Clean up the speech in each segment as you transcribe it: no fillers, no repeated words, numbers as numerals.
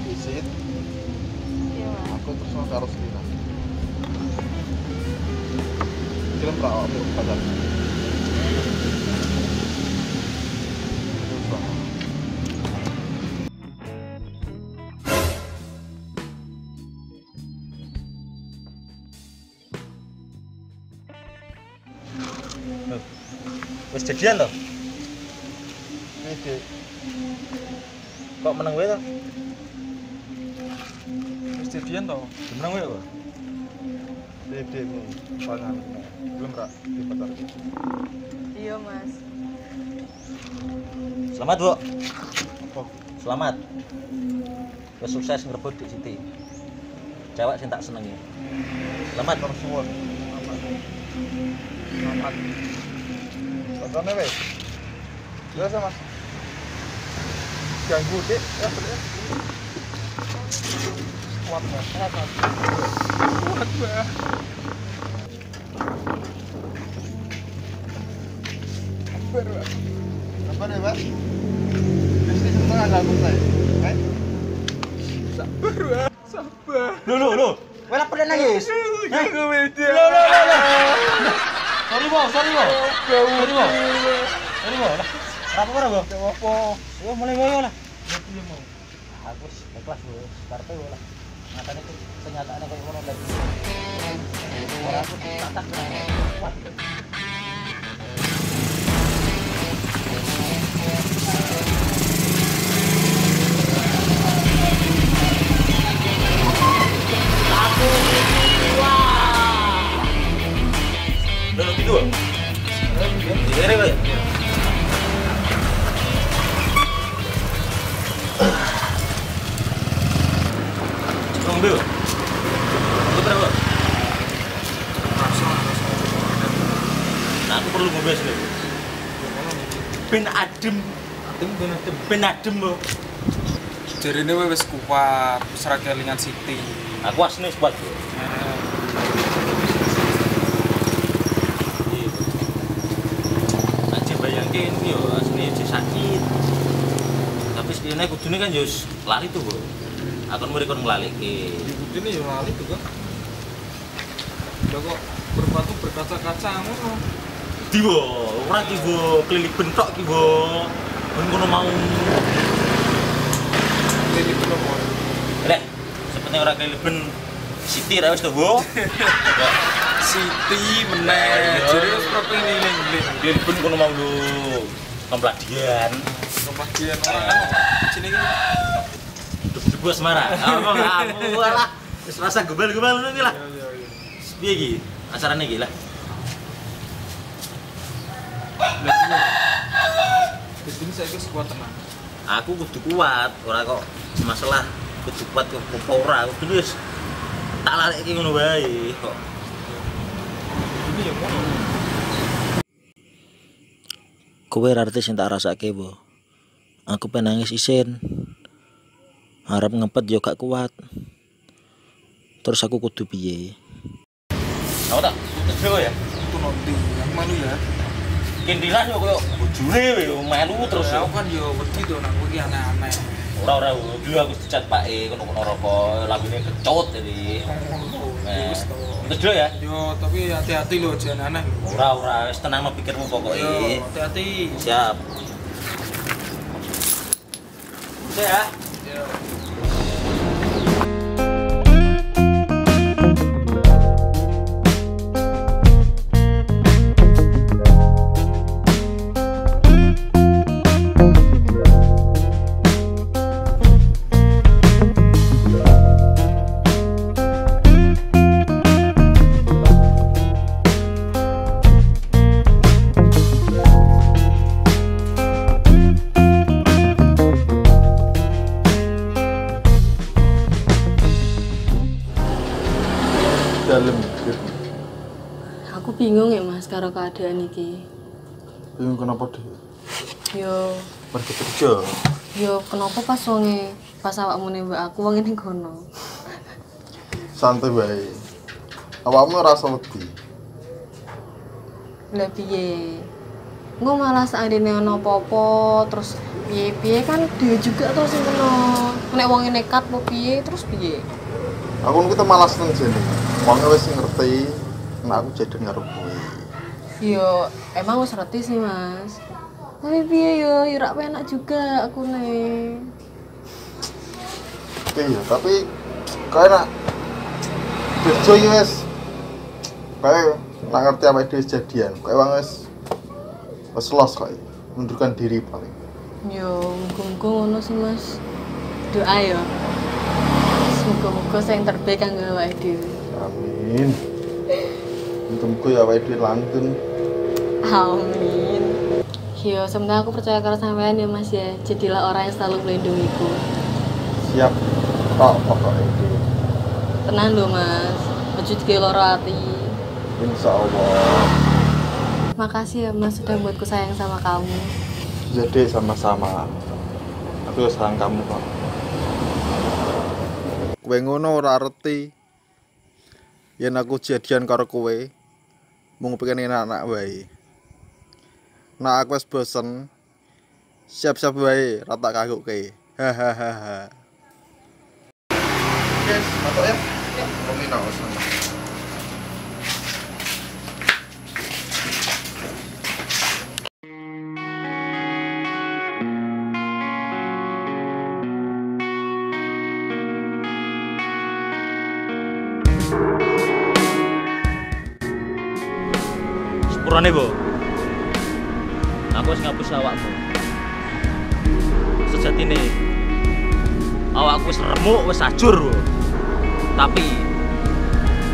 Visit, Iya, Mas. aku terus mau karo Selina. Kirim pra aku pacar. Wis jadian toh? Ini Dek, Kok menang wae toh? wis jadian toh? Menang wae kok. Dedekmu pangan. Belum pra di pacar. Iya, Mas. Selamat, Bu. Apa? Selamat. Wis sukses ngrebut Dik Siti. Cewek sing tak senengi. Selamat. Terus suwun. Selamat. Tontonnya weh. Jelas ya, Mas. Ganggu Dek, ya bener. Kuat banget, Mas. Kuat banget. Sabar, Pak. Sabar ya, Pak. Mesti seneng ada aku teh. Kan? Sabar, Pak. Sabar. Loh. Kowe lha pada nangis. Jangan media. Sorry, Bu. Sorry, Bu. Apa ora, Bu? Apa? Yo mulai wae lah. Aku wis ikhlas, Bu. Karepe wae lah. Matane ku kenyataane koyo ngono lagi. Ora aku tak kuat. Belum gitu. Ini wae. Mobil. Itu berapa? Nah, aku perlu mobil sih. Ben adem. Ben adem loh. Jarine wis kuat, wis ra kelingan Siti. Aku asline kuat. Aja bayangke iki yo asline isih sakit. Tapi sekiranya kudune kan yo lari tuh, Bu. Akan mereka ngelalike. Ini ya lali tuh kan. Udah kok berbatu berkaca-kaca ngono. Diwo, ora ki, Bu, klinik bentok ki, Bu. Ben kono mau. Ini belum mau. Lek, sepertinya ora klinik ben Siti ra wis to, Bu. Siti meneh. Jadi wis proping niling-niling. Klinik ben kono mau lho. Pempladian. Kemudian orang sini iki Debu asmara. Kamu lah. Wis rasa gebal-gebal ngono iki lah. iya. Piye iki? Acarane iki lah. Jadi ini saya kuat tenang. Aku kudu kuat, ora kok masalah kudu kuat kok apa ora. Kudu wis tak lalekke ngono wae kok. Ini ya ngono. Kowe arti sing tak rasake, Bu. Aku pengen nangis isin. Harap ngempet yo gak kuat. Terus aku kudu piye? Aku tak putus dhewe ya. Itu nanti yang malu ya. Kendilan yo koyo bojone yo melu terus yo. Aku kan yo wedi to nang kowe iki aneh-aneh. Ora dulu aku dicat pake kono-kono rokok, lambene kecut jadi. Wis to. Putus dhewe ya. Yo, tapi hati-hati lho, jangan aneh. Ora wis tenang no pikirmu pokoke. Yo, hati-hati. Siap. Oke ya. Yo. Dalam mikir. Aku bingung ya, Mas, karo keadaan iki. Bingung kenapa deh? Yo, Pergi kerja. kenapa pas awakmu nembak aku wong ning kono. Santai bae. Awakmu ora usah wedi. Lah piye? Engko malah seandainya ono apa-apa terus piye-piye kan dia juga terus sing kena. Nek wong nekat apa piye terus piye? Aku niku malas nang jene. Wong wis ngerti nek aku jaden karo kowe. Yo emang wis ngerti sih Mas. Tapi piye yo ora enak juga aku nih. Iya, tapi kayak nak Bejo iki wis kayak nak ngerti apa itu jadian. Kayak wong wis los kayak mundurkan diri paling. Yo muga-muga ngono sih Mas. Doa yo. Muga-muga sing terbaik kanggo awake dhewe. Amin. Muga-muga ya awake dhewe langgeng. Amin. Yo, sebenarnya aku percaya karo sampean ya Mas ya. Jadilah orang yang selalu melindungiku. Siap. Tok pokoke iki. Tenang lho Mas. Ojo dikira lara ati. Insyaallah. Makasih ya Mas sudah membuatku sayang sama kamu. Jadi sama-sama. Aku sayang kamu kok. Kowe ngono ora arti. Yen aku jadian karo kowe, mung pengen enak-enak wae. Nah aku wis bosen. Siap-siap wae ra tak kaguke. Hahaha. Guys, masuk ya. Kami naos. Sepurane, Bu. Aku wis ngapus awakmu. Sejatine awakku wis remuk, wis ajur, Bu. Tapi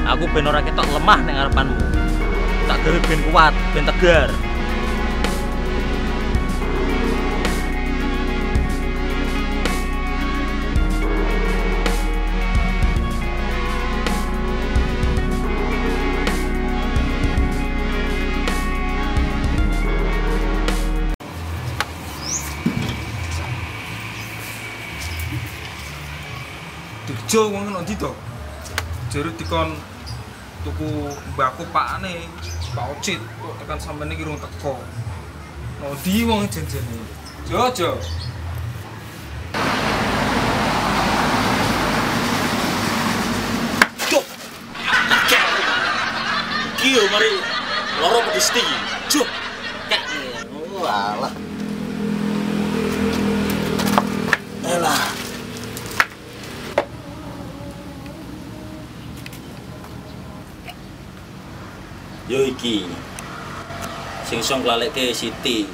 aku ben ora ketok lemah ning ngarepanmu. Tak gawe ben kuat, ben tegar. Dirjo wong ngono ndi to? Jare dikon tuku mbako pakane, Pak Ocit kok tekan sampeyan iki rung teko. Ndi wong janjane? Jo. Cuk. Iki yo mari loro pedis iki. Cuk. Kek. Walah. Elah. Yo iki sing iso nglaleke Siti.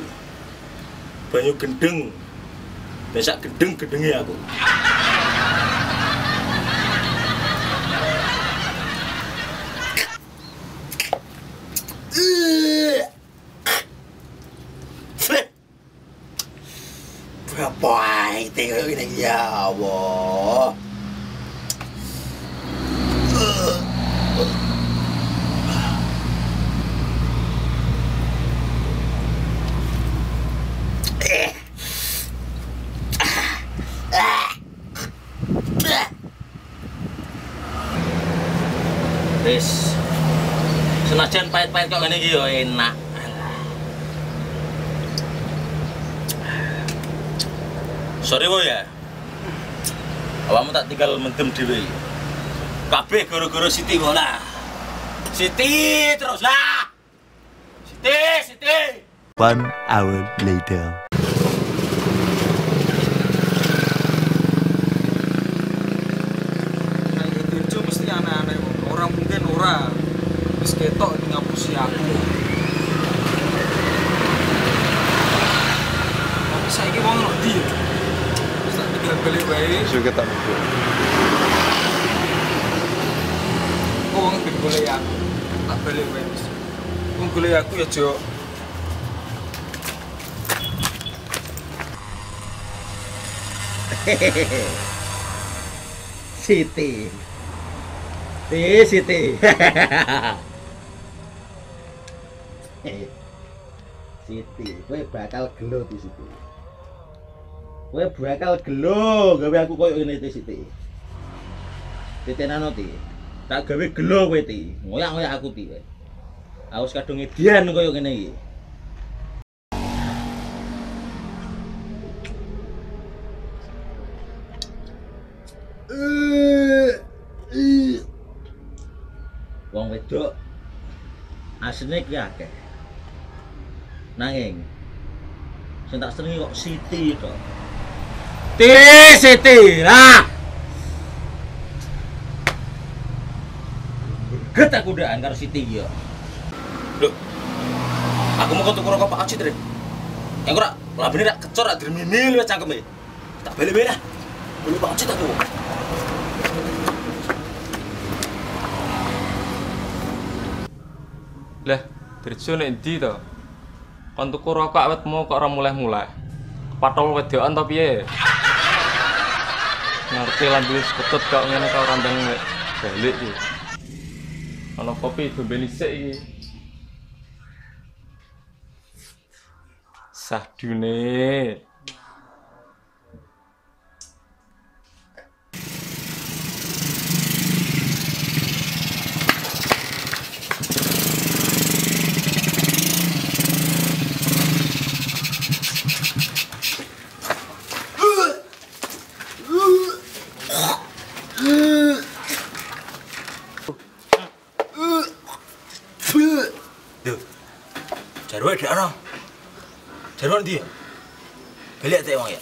Banyu gendeng. Besak gendeng-gendenge aku. Berapa itu ini ya Allah. Wis senajan pahit-pahit kok ngene iki yo enak. Sorry Bu ya. Awakmu tak tinggal mendem dhewe. Kabeh gara-gara Siti bola. Siti terus lah. Siti. 1 hour later. Wis ketok ngapusi aku. Tapi saiki wong ono ndi? Wis tak tinggal balik wae. Juga tak betul. Wong ben golek aku. Tak balik wae wis. Wong golek aku ya, Jo. Siti. Siti. Siti, kowe bakal gelo di Siti. Kowe bakal gelo gawe aku koyo ngene iki Siti. Titenano ti. Tak gawe gelo kowe ti. Ngoyak-ngoyak aku ti kowe. Aku wis kadung edian koyo ngene iki. Wong wedok asline ki akeh. Nanging sing tak senengi kok Siti kok. Siti. Lah. Get aku ndaan karo Siti iki yo. Lho. Aku mau tuku rokok Pak Acit, Rek. Yang ora labene rak kecor rak dirmimil wis cangkeme. Tak balik-balik lah. Beli Pak Acit aku. Lah, Dirjo nek ndi to? Kon tuku rokok awet mau kok ora mulai-mulai. Patol wedokan to piye? Ngerti lan wis ketut kok ngene kok ora ndang balik iki. Ana kopi dombeni sik iki. Sahdune. Jarwo ada ana. Jarwo ndi ya? Balik teh wong ya.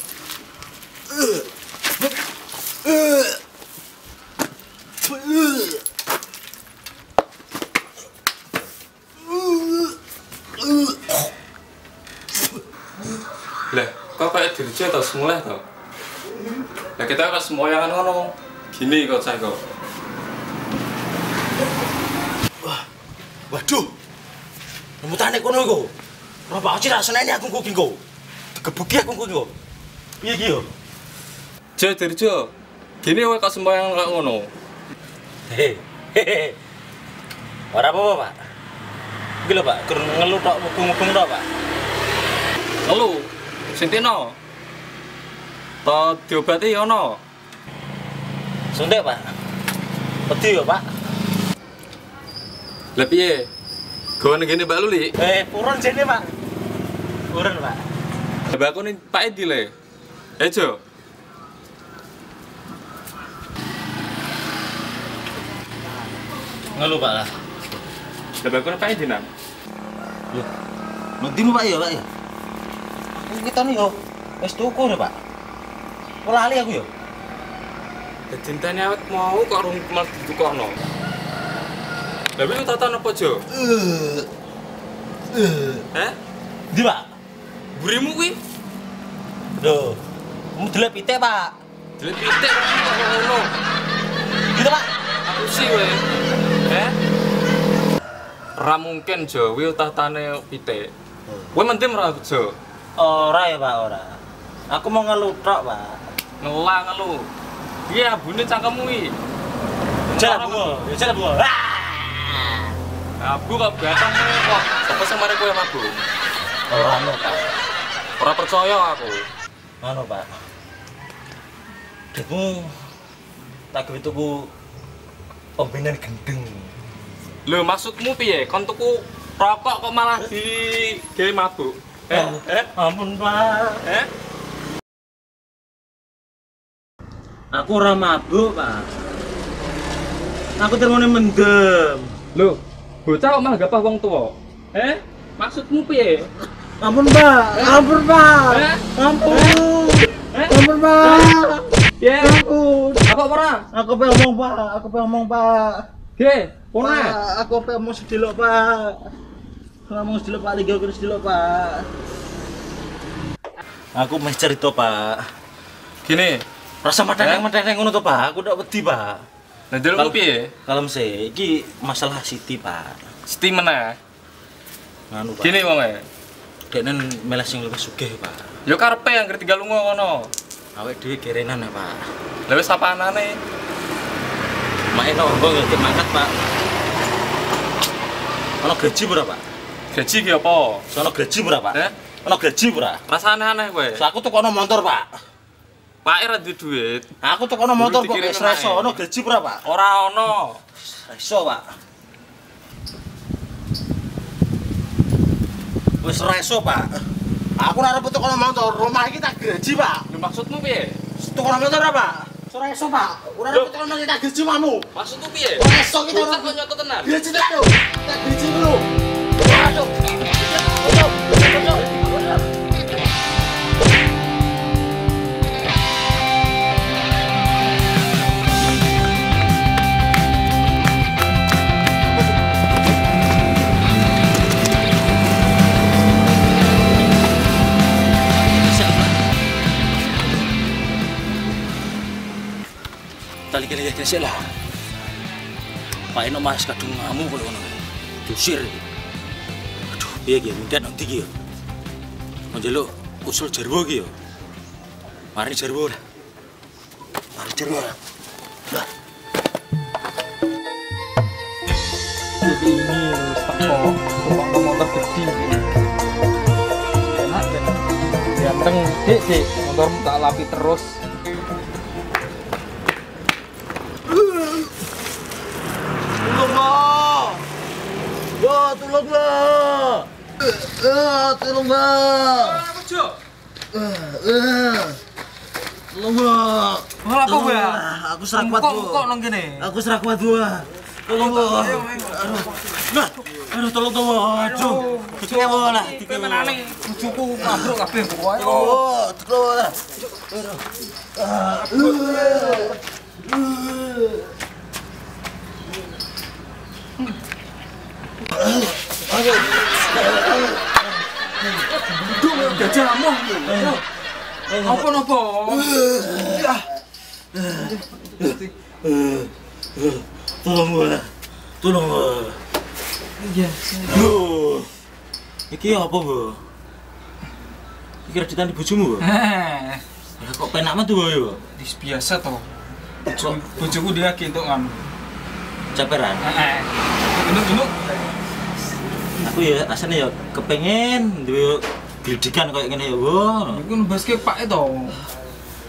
Lah, kok kayak Dirjo tau semulai tau? Lah kita kan semboyangan ngono. Gini kok saya kok. Waduh. Nemutane kono iku. Ora Pak Acit rasane aku kok engko. Digebuki aku kok engko. Piye iki yo? Jo Dirjo. Gini kowe kok semboyangan kok ngono. Hehehe. Ora apa-apa, Pak. Iki lho, Pak, gur ngelu tok mugung-mugung tok, Pak. Lalu, Sintino. To diobati ono. Sundek, Pak. Wedi yo, Pak. Lah piye? Gawane ngene Mbak Luli. Purun jene, Pak. Purun, Pak. Mbak aku ning Pak Edi le. Jo. Ngelu, Pak lah. Lah Mbak aku ning Pak Edi nang. Lho. Nantimu, Pak ya, Pak ya. Aku kita nih yo. Wis tuku lho, Pak. Kok lali aku yo. Dintane awet mau kok rung kemal ditukokno. Lah piye tatan apa, Jo? Heh? Ndi, Pak? Burimu kuwi? Lho. Kamu delep pitik, Pak. Delep pitik kok ngono. Gitu, Pak. Aku sih kowe. Ora mungkin, Jo, kuwi tatane pitik. Kowe mendem ora, Jo? Ora ya, Pak, ora. Aku mau ngelutok, Pak. Ngelang lu. Piye abune cangkemmu iki? Jalan bunga, jalan bunga. Abu kok batang kok. Sapa sing mari kowe mabuk? Ora ono, Pak. Ora percaya aku. Ono, Pak. Dekmu tak gawe tuku ombenan gendeng. Lho maksudmu piye? Kon tuku rokok kok malah di gawe mabuk? Ampun, Pak. Aku ora mabuk, Pak. Aku termone mendem. Lho, bocah kok malah gapah wong tuwa? Maksudmu piye? Ampun, Pak. Ampun, Pak. Ampun. Ampun, Pak. Ya, Ampun. apa ora? Aku pengen ngomong, Pak. Aku pengen ngomong, Pak. Ge, ono. Pak, aku pengen ngomong sedilok, Pak. Ngomong sedilok, Pak. Liga aku sedilok, Pak. Aku mau cerita, Pak. Gini, Rasa mateng-mateng ngono to, Pak. Aku ndak wedi, Pak. nah jalukmu piye? Kalem sih, iki masalah Siti, Pak. Siti meneh. Nganu, Pak. Gini wonge. Deknen meleh sing luwih sugih, Pak. Ya karepe yang tinggal lunga kono. Awake dhewe gerenan ya, Pak. Lah wis apanane? Mak nonggo ngerti mangkat, Pak. Ono gaji ora, Pak? Gaji ki apa? Ono gaji ora, Pak? Ono gaji ora? Rasane aneh kowe. So aku tukono motor, Pak. Pak ora duwe duit. Aku tukono motor kok Dikirim wis reso. ae. Ono gaji ora, Pak? Ora ono. Reso, Pak. Wis ora iso, Pak. Aku ora arep tukono motor, rumah iki tak gaji, Pak. Lho maksudmu piye? Tukono motor apa? Ora iso, Pak. Ora arep tukono tak gaji mamu. Maksudmu piye? Ora iso kita ora kok nyoto tenan. gaji tak yo. Tak gaji dulu. Aduh. Kali-kali gesek lah. Pak Eno mas kadung ngamu kalau ngono. Dusir. Aduh, piye iki mindat nang ndi iki ya? Menjeluk usul jarwo iki ya. Mari jarwo lah. Mari jarwo. Lah. Jadi ini teko tukang motor gede. Enak kan? Ganteng dik, motormu tak lapi terus. Tolong, Mbak. Bejo. Tolong, Mbak. Malah apa Tolong, ya? Aku serak kuat, Bu. Kok nang kene? Aku serak kuat, Bu. Tolong, Bu. Aduh, tolong, Bu. Aduh. Dikewo lah, dikewo. Menane bojoku mabruk kabeh kok. Ayo. Oh, dikewo lah. Dong gajah among. Apa-apa? Tolong, Bu. Tolong, Bu. Iya. Loh. Iki apa, Bu? Iki rajutan bojomu, Bu? Lah kok penak men tuh, Bu? Dis biasa toh. Bojoku dia kentuk kan. Caperan. Gunung-gunung. Aku ya asane ya kepengen duwe glidikan koyo ngene ya, Bu. Iku nembaske Pak to.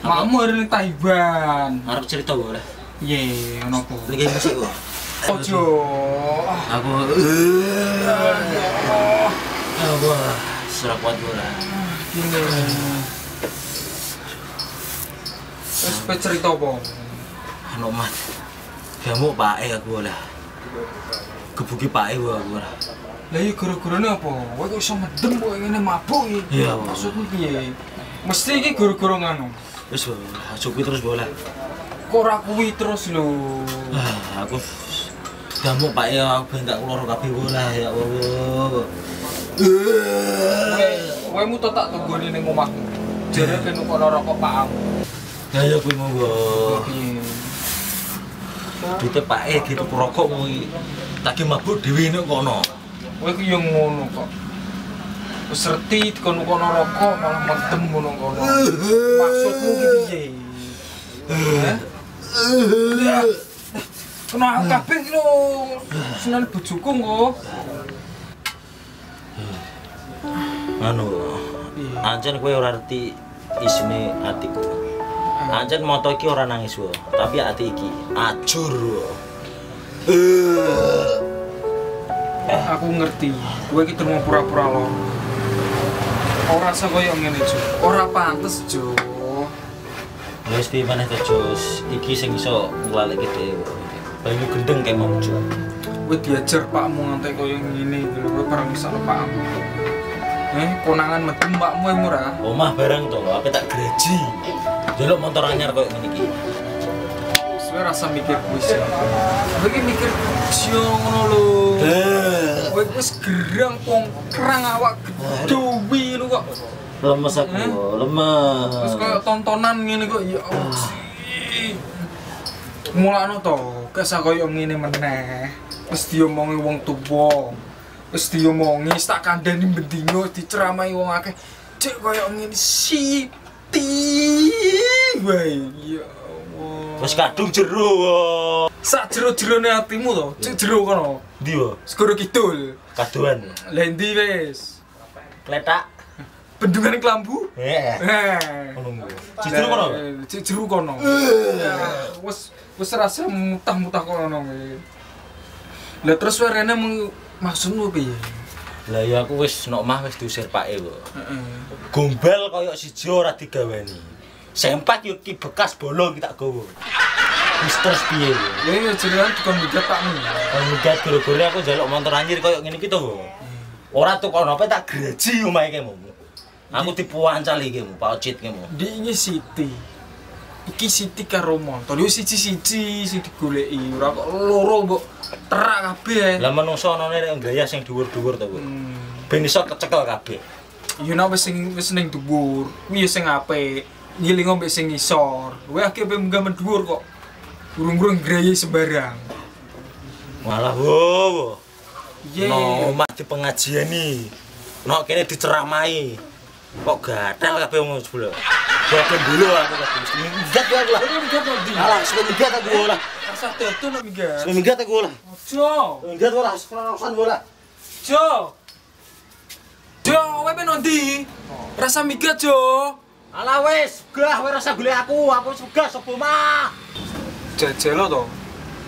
Makmu hari ini Taiwan. Arep cerita, Bu. Ye, ono apa? Lagi musik, Bu. Ojo. Aku aku serak kuat, Bu. Gini. Wes pe cerita apa? Anu mat. Kamu pake aku lah. Gebuki pake aku lah. Lah iya gara-garane apa? Kowe kok iso medem kok ngene mabuk iki. Iya, Bu. Maksudmu piye? Mesti iki gara-gara nganu. Wis, Bu. Cukup terus bola. Kok ora kuwi terus lho. Aku kamu pake aku ben gak keloro kabeh bola ya Allah. Kowe mu tak tunggoni ning omahmu. Jare ben kok ora rokok pakmu. Ya ya kuwi monggo. Piye? Dite pake gitu rokok kuwi. Tak mabuk dhewe nek kono. Kowe ku yo ngono kok. Wis reti dikono kono rokok malah medem ngono kono. Maksudmu ki piye? Kena kabeh ki lho. Seneng bojoku kok. Anu. Ancen kowe ora ngerti isine atiku. Ancen moto iki ora nangis wae, tapi ati iki ajur. Aku ngerti, kowe iki terus pura-pura lho. Ora rasa koyo ngene, Jo. Ora pantes, Jo. Wis piye maneh to, Jos? Iki sing iso nglaleke dhewe. Banyu gendeng kayak mau, Jo. Kowe diajar pakmu ngantek koyo ngene iki lho, kowe bareng misal pakmu. Konangan medem pakmu ora? Omah barang to, apa tak gaji. Delok motor anyar koyo ngene iki. Kowe rasa mikir kuwi sih. Kowe iki mikir jo ngono lho. Kowe wis gerang pongkrang awak gedhe lho kok. Lemes aku, lemes. Terus koyo tontonan ngene kok ya Allah. Mulane to, kesa koyo ngene meneh. Wis diomongi wong tuwa. Wis diomongi tak kandhani bendino diceramahi wong akeh. Cek koyo ngene siti wae. Ya Allah. Wis kadung jero. Sak jero-jerone atimu to, cek jero kono. Ndi wae? Segoro kidul. Kadoan. Lah endi wis? Kletak. Bendungan Klambu? Heeh. Ngono. Cicru kono. Cicru kono. Wis rasa mutah-mutah kono. Lah terus werene maksudmu piye? Lah ya aku wis nok omah wis diusir pake kok. Heeh. Gombal koyo siji ora digaweni. Sempat yo ki bekas bolong ki tak gowo. Wis terus piye? Ya ya jenengan dikon minggat pakmu. Minggat gara-gara aku njaluk motor anyar koyo ngene iki to. Ora tukono apa tak greji omahe kemu. Aku dipuancal iki mu, Pak Ocit kemu. Di ini Siti. Iki Siti karo motor. Yo siji-siji sing digoleki, ora kok loro mbok terak kabeh. Lah menungso ana nek gaya sing dhuwur-dhuwur to, Bu. Ben iso kecekel kabeh. Yo nek wis ning dhuwur, kuwi sing apik. Ngiling mbek sing ngisor. Kowe akeh munggah mendhuwur kok. Urung-urung greye sembarang. Malah wo. Ye. No, omah di pengajian nih. No, kene diceramahi. Kok gatel kabeh wong sebelah. Boten dulu aku kabeh. Minggat ya aku lah. Minggat ndi? Alah, sudah minggat aku lah. Rasah tetu nek minggat. Sudah minggat aku lah. Jo. Minggat ora, urusan bola. Jo. Jo, kowe ben ndi? Rasa minggat, Jo. Alah wis, gah kowe rasa golek aku sugah sapa mah. Jajelo to.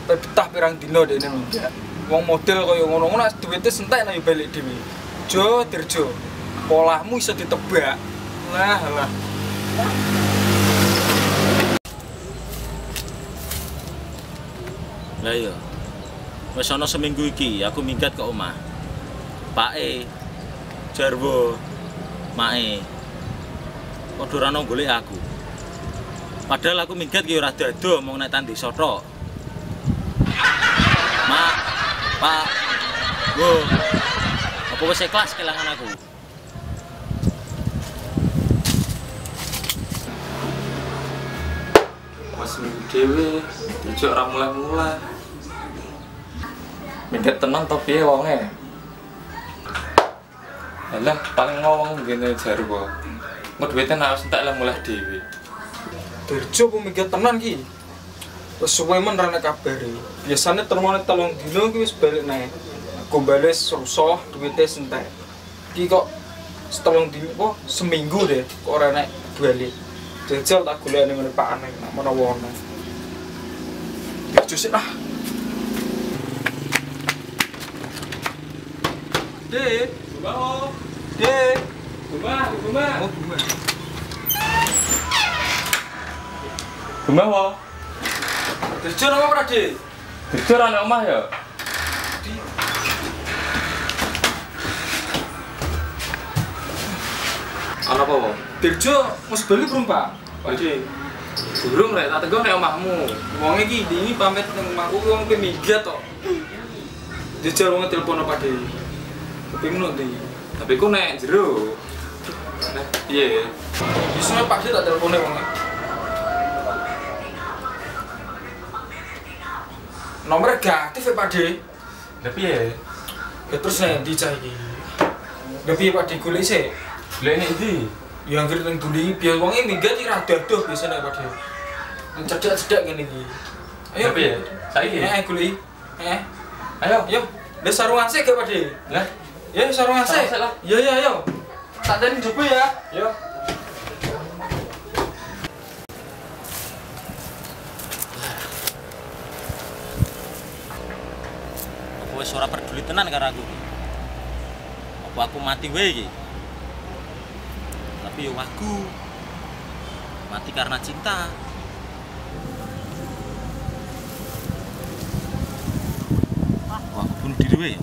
Kowe betah pirang dina dekne minggat. Wong model kaya ngono-ngono nek duwite entek nek balik dhewe. Jo, Dirjo. Polahmu iso ditebak. Lah. Lah iya. Wis ana seminggu iki aku minggat ke omah. Pake Jarwo, Mae. Padha ora ono golek aku. Padahal aku minggat ki ora dado mung nek tandi soto. Mak, Pak. Wo. Apa wis ikhlas kelangan aku? Mas dhewe dijak ora mulai-mulai. Minggat tenan to piye wonge? Alah paling ngomong ngene Jarwo. Mau duwite nek wis entek lah mulai dhewe. Dirjo ku minggat tenan ki. Wis suwe men ra nek kabare. Biasane termone 3 dina ki wis balik neh. Aku bales rusuh duwite entek. Ki kok 3 dina apa seminggu deh kok ora nek balik. Jajal tak golekne ngene Pak Aneng nak menawa ana. Jujur lah. Dek, bawa. Dek, Buma. Oh, Buma. Buma wa. Dirjo apa ora, Dik? Dirjo ora nang omah ya? Ana apa, Wong? Dirjo wis bali burung, Pak? Pakde. Burung rek, tak tegon nek omahmu. Wong iki dingi pamit nang omahku wong pe minggat to. Dirjo wong telepon Pakde. Kepengno ndi? Tapi ku nek jero. Nah, piye? Isine Pakde tak telepone wong. Nomor gak aktif ya Pakde. Lah piye? Ya terus nek ndi cah iki? Lah piye Pakde golek sik? Golek nek ndi? Ya anggere nang Duli biar wonge minggat iki ra dadoh biasane Pakde. Nang cedak-cedak ngene iki. Ayo piye? Saiki. Goleki. Ayo. Lah sarungan sik gak Pakde? Lah, ya sarungan sik. Ya ayo. Tak teni jopo ya. Yo. Aku wis ora peduli tenan karo aku. Apa aku mati wae iki? Tapi yo aku mati karena cinta. Aku bunuh diri wae.